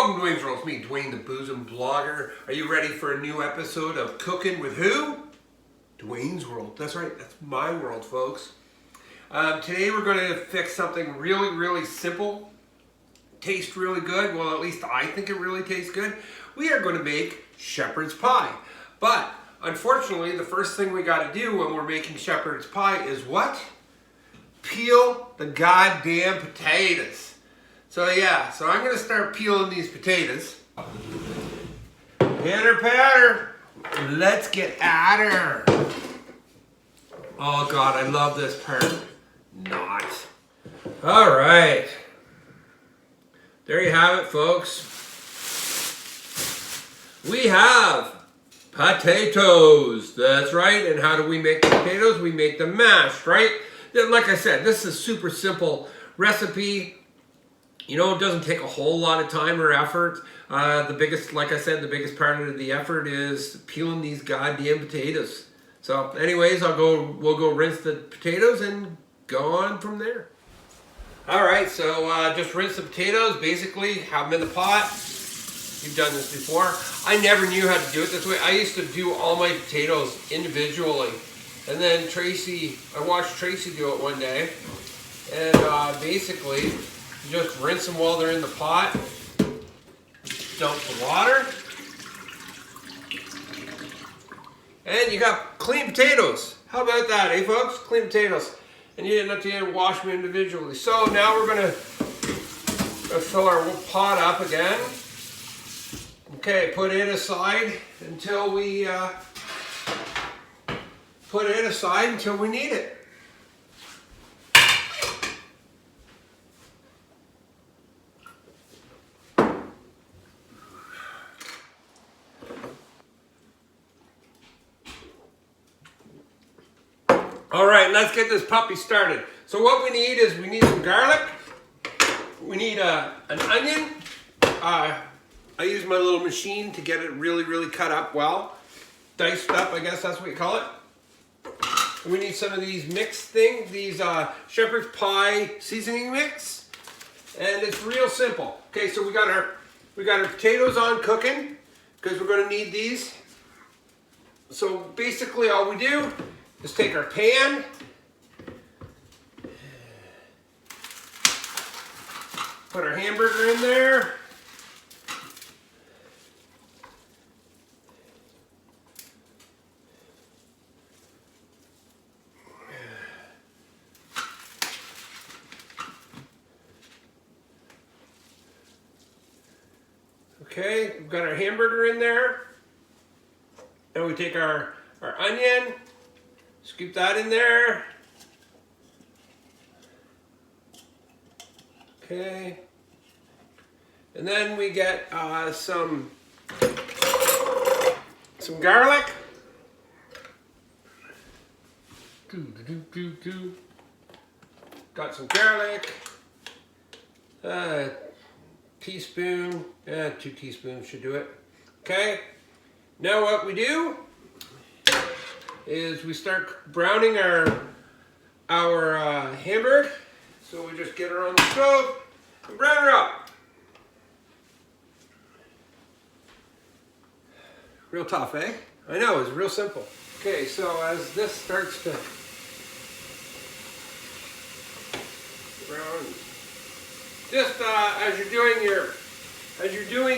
welcome to DuanesWorld. It's me, Duane, the BoozinBlogger. Are you ready for a new episode of Cooking with who? DuanesWorld. That's right, that's my world, folks. Today we're going to fix something really simple. Tastes really good. Well, at least I think it really tastes good. We are going to make shepherd's pie. But, unfortunately, the first thing we got to do when we're making shepherd's pie is what? Peel the goddamn potatoes. So I'm going to start peeling these potatoes. Pitter patter. Let's get at her. Oh God, I love this part. Not. All right. There you have it, folks. We have potatoes. That's right. And how do we make the potatoes? We make them mashed, right? Like I said, this is a super simple recipe. You know, it doesn't take a whole lot of time or effort. Like I said, the biggest part of the effort is peeling these goddamn potatoes. So anyways, we'll go rinse the potatoes and go on from there. All right, so just rinse the potatoes, basically, have them in the pot. You've done this before. I never knew how to do it this way. I used to do all my potatoes individually. And then I watched Tracy do it one day. And basically, you just rinse them while they're in the pot. Dump the water. And you got clean potatoes. How about that, eh, folks? Clean potatoes. And you didn't have to wash them individually. So now we're going to fill our pot up again. Okay, put it aside until we need it. All right, let's get this puppy started. So what we need is some garlic. We need an onion. I use my little machine to get it really cut up well. Diced up, I guess that's what you call it. And we need some of these mixed things, these shepherd's pie seasoning mix. And it's real simple. Okay, so we got our potatoes on cooking because we're going to need these. So basically all we do is take our pan, put our hamburger in there, okay, we've got our hamburger in there, and we take our onion, scoop that in there. Okay. And then we get some garlic. Got some garlic. Teaspoon. 2 teaspoons should do it. Okay. Now what we do is we start browning our hamburger. So we just get her on the stove and brown her up. Real tough, eh? I know, it's real simple. Okay, so as this starts to brown, just as you're doing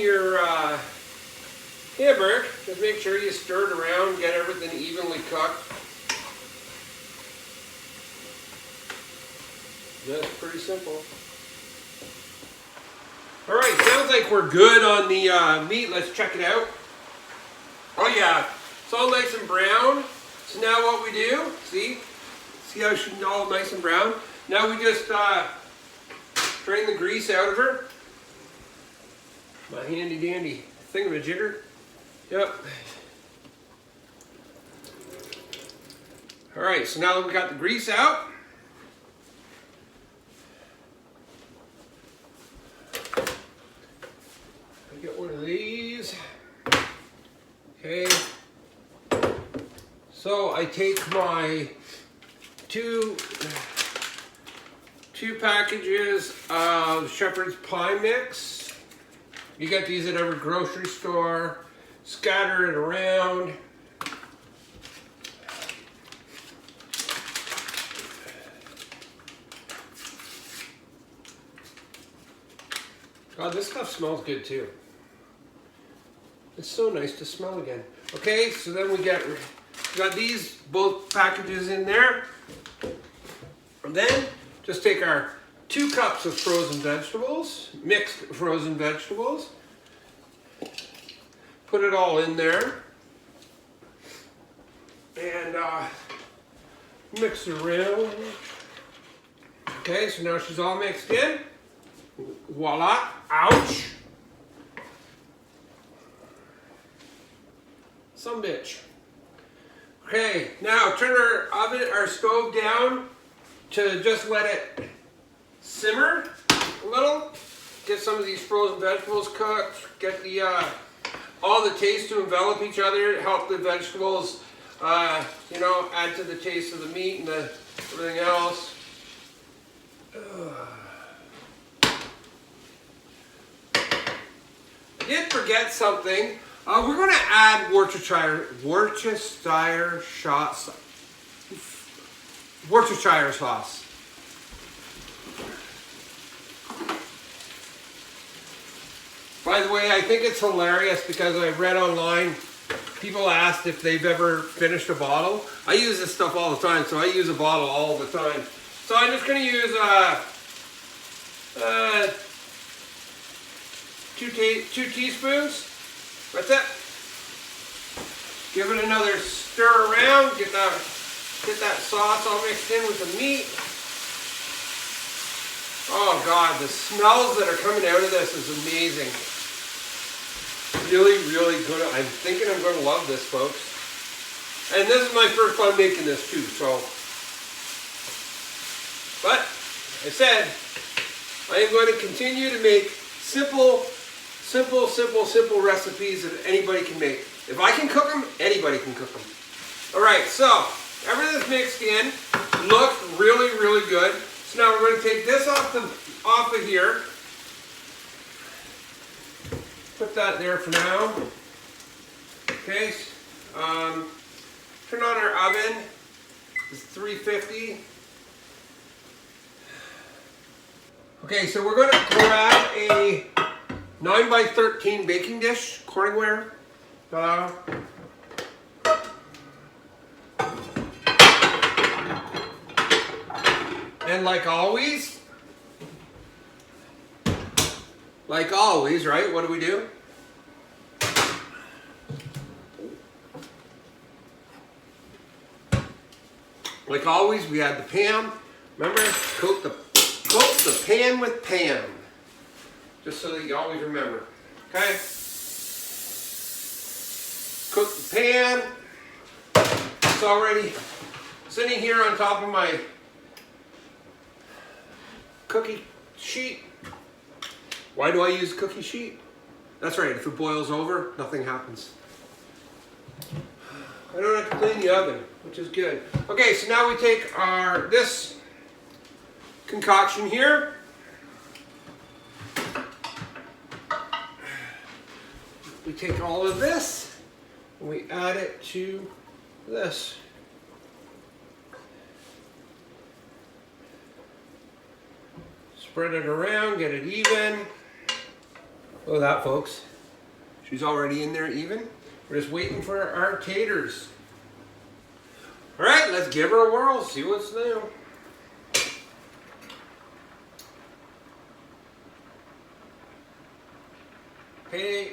your hamburger, just make sure you stir it around and get everything evenly cooked. That's pretty simple. All right, sounds like we're good on the meat. Let's check it out. Oh yeah, it's all nice and brown. So now what we do, see how she's all nice and brown? Now we just drain the grease out of her. My handy dandy thingamajigger. Yep. All right, so now that we got the grease out, I get one of these. Okay. So I take my two packages of shepherd's pie mix. You get these at every grocery store. Scatter it around. God, this stuff smells good too. It's so nice to smell again. Okay, so then we got these both packages in there. And then just take our 2 cups of frozen vegetables, mixed frozen vegetables. Put it all in there. And mix it around. Okay, so now she's all mixed in. Voila. Ouch. Some bitch. Okay, now turn our stove down to just let it simmer a little. Get some of these frozen vegetables cooked. Get the all the taste to envelop each other. Help the vegetables, you know, add to the taste of the meat and everything else. I did forget something. We're going to add Worcestershire sauce. By the way, I think it's hilarious because I read online, people asked if they've ever finished a bottle. I use this stuff all the time, so I use a bottle all the time. So I'm just going to use 2 teaspoons. That's it. Give it another stir around. Get that sauce all mixed in with the meat. Oh God, the smells that are coming out of this is amazing. Really, really good. I'm thinking I'm going to love this, folks. And this is my first time making this too, so. But, I said, I am going to continue to make simple recipes that anybody can make. If I can cook them, anybody can cook them. Alright, so, everything's mixed in. Looks really, really good. So now we're going to take this off of here. Put that there for now. Okay. Turn on our oven. It's 350. Okay, so we're going to grab a 9x13 baking dish, Corningware. Ta-da. And like always, right? What do? Like always, we add the pan. Remember, coat the pan with pan. Just so that you always remember. Okay? Cook the pan. It's already sitting here on top of my cookie sheet. Why do I use cookie sheet? That's right, if it boils over, nothing happens. I don't have to clean the oven, which is good. Okay, so now we take this concoction here. We take all of this and we add it to this. Spread it around, get it even. Look at that, folks. She's already in there even. We're just waiting for our taters. All right, let's give her a whirl, see what's new. Okay.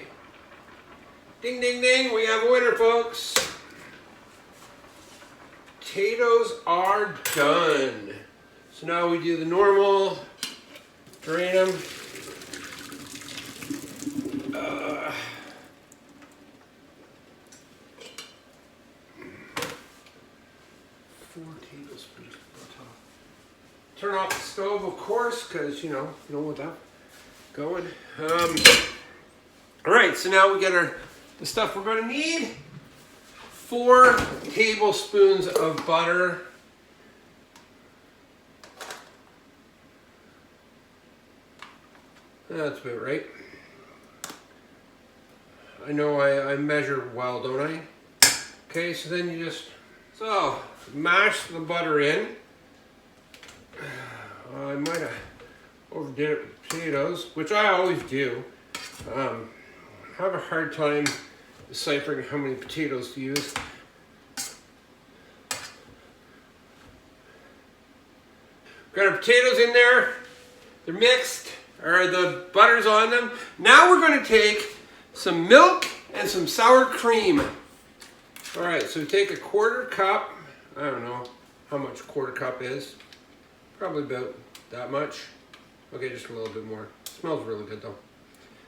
Ding, ding, ding, we have a winner, folks. Potatoes are done. So now we do the normal, drain them. 4 tablespoons on top. Turn off the stove, of course, because you don't want that going. All right, so now we get the stuff we're going to need. 4 tablespoons of butter. That's about right. I know I measure well, don't I? Okay, so then you just, so mash the butter in. I might have overdid it with potatoes, which I always do. I have a hard time deciphering how many potatoes to use. Got our potatoes in there. They're mixed, or the butter's on them. Now we're going to take some milk and some sour cream. All right, so take a 1/4 cup. I don't know how much a 1/4 cup is. Probably about that much. Okay, just a little bit more. Smells really good though.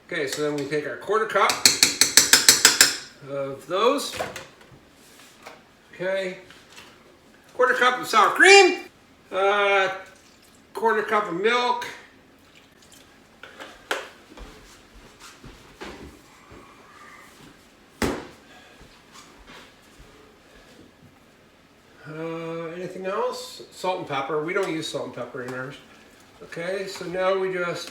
Okay, so then we take our 1/4 cup of those. Okay, 1/4 cup of sour cream. 1/4 cup of milk. Anything else? Salt and pepper. We don't use salt and pepper in ours. Okay, so now we just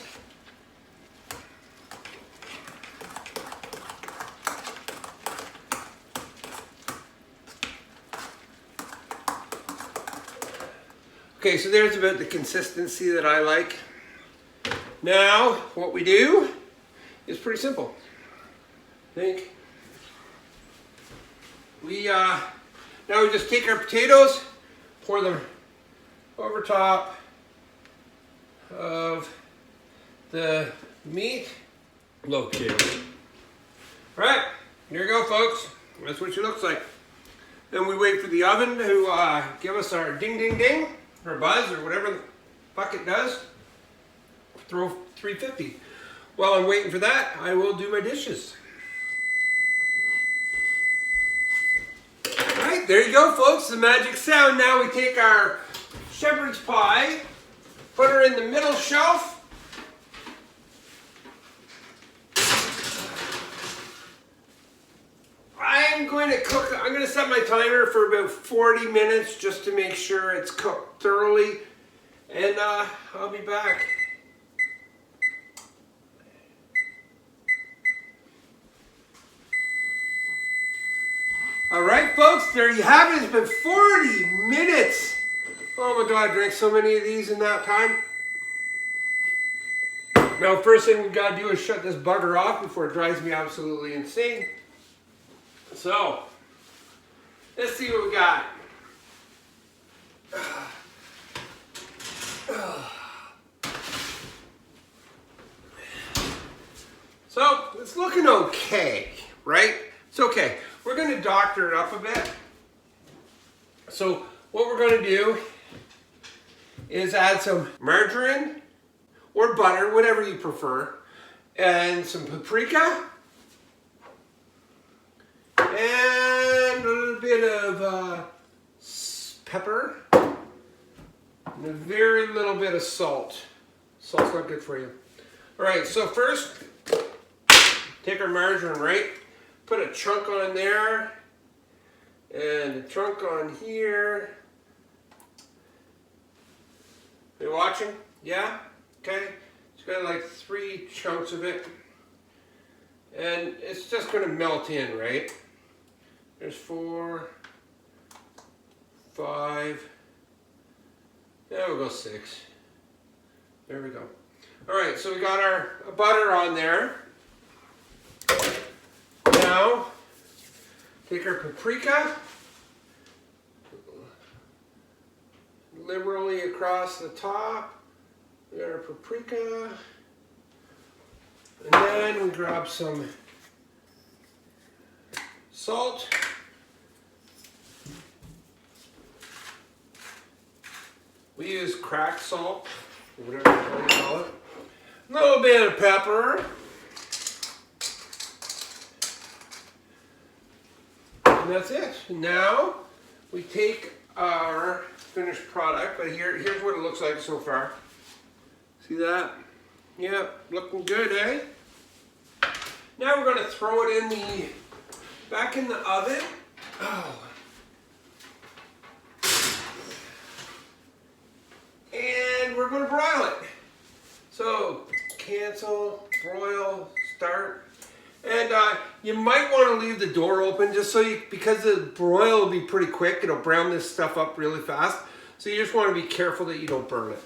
okay, so there's about the consistency that I like. Now, what we do is pretty simple. I think we now we just take our potatoes, pour them over top of the meat. Okay. All right, here you go, folks. That's what she looks like. Then we wait for the oven to give us our ding, ding, ding, or buzz, or whatever the fuck it does. Throw 350. While I'm waiting for that, I will do my dishes. All right, there you go, folks. The magic sound. Now we take our shepherd's pie, put her in the middle shelf. I'm going to set my timer for about 40 minutes just to make sure it's cooked thoroughly, and I'll be back. All right, folks, there you have it. It's been 40 minutes. Oh my God, I drank so many of these in that time. Now, first thing we gotta do is shut this bugger off before it drives me absolutely insane. So, let's see what we got. So, it's looking okay, right? It's okay. We're going to doctor it up a bit. So, what we're going to do is add some margarine or butter, whatever you prefer, and some paprika, and a little bit of pepper, and a very little bit of salt. Salt's not good for you. All right, so first, take our margarine, right? Put a chunk on there, and a chunk on here. Are you watching? Yeah? Okay. It's got like 3 chunks of it. And it's just going to melt in, right? There's 4, 5, there we go, 6. There we go. All right, so we got our butter on there. Now, take our paprika, liberally across the top. We got our paprika, and then we grab some salt. We use cracked salt, or whatever you call it. A little bit of pepper. And that's it. Now we take our finished product, but here's what it looks like so far. See that? Yeah, looking good, eh? Now we're going to throw it back in the oven. Oh. And we're going to broil it. So cancel, broil, start. And you might want to leave the door open just so because the broil will be pretty quick. It'll brown this stuff up really fast. So you just want to be careful that you don't burn it.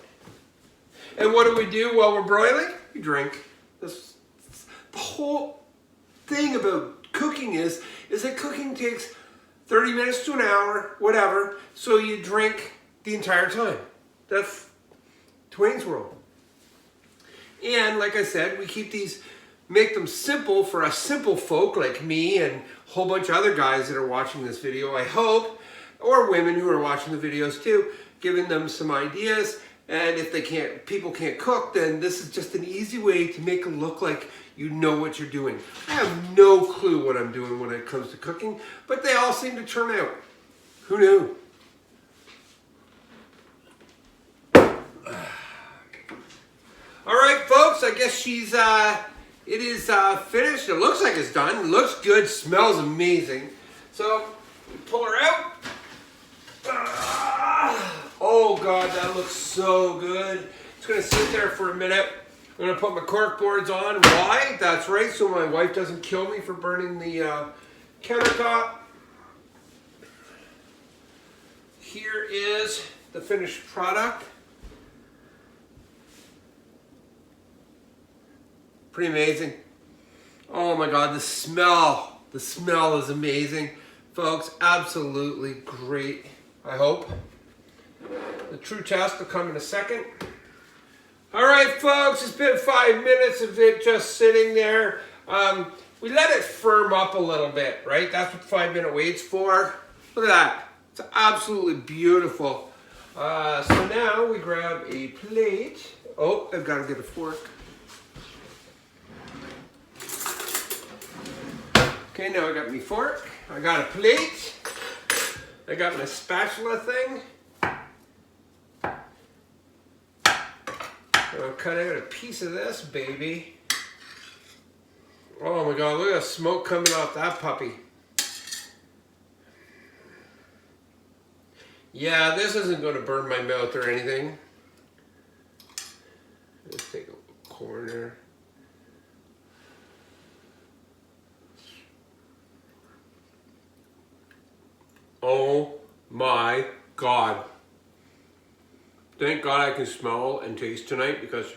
And what do we do while we're broiling? We drink. The whole thing about cooking is that cooking takes 30 minutes to an hour, whatever, so you drink the entire time. That's DuanesWorld. And like I said, we keep these, make them simple for us simple folk like me and a whole bunch of other guys that are watching this video, I hope, or women who are watching the videos too, giving them some ideas. And if people can't cook, then this is just an easy way to make it look like you know what you're doing. I have no clue what I'm doing when it comes to cooking, but they all seem to turn out. Who knew? All right, folks, I guess it is finished. It looks like it's done. It looks good, smells amazing. So, we pull her out. Oh God, that looks so good. It's gonna sit there for a minute. I'm gonna put my cork boards on. Why? That's right, so my wife doesn't kill me for burning the countertop. Here is the finished product. Pretty amazing. Oh my God, the smell is amazing. Folks, absolutely great, I hope. The true test will come in a second. All right, folks, it's been 5 minutes of it just sitting there. We let it firm up a little bit, right? That's what 5-minute wait's for. Look at that. It's absolutely beautiful. So now we grab a plate. Oh, I've got to get a fork. Okay, now I got my fork. I got a plate. I got my spatula thing. I'll cut out a piece of this baby. Oh my God, look at the smoke coming off that puppy. Yeah, this isn't going to burn my mouth or anything. Let's take a corner. Oh my God. Thank God I can smell and taste tonight because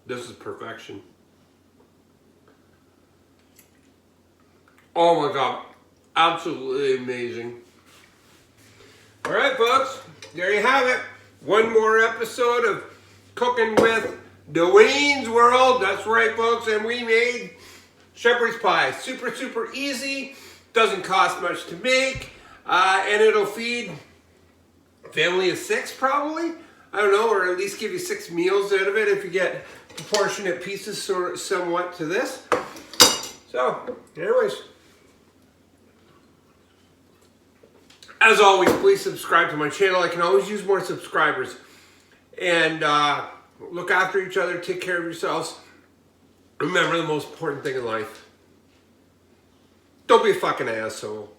this is perfection. Oh my God, absolutely amazing. All right, folks, there you have it. One more episode of Cooking with DuanesWorld. That's right, folks, and we made shepherd's pie. Super, super easy. Doesn't cost much to make, and it'll feed a family of 6 probably. I don't know, or at least give you 6 meals out of it if you get proportionate pieces somewhat to this. So, anyways. As always, please subscribe to my channel. I can always use more subscribers. And look after each other. Take care of yourselves. Remember the most important thing in life. Don't be a fucking asshole.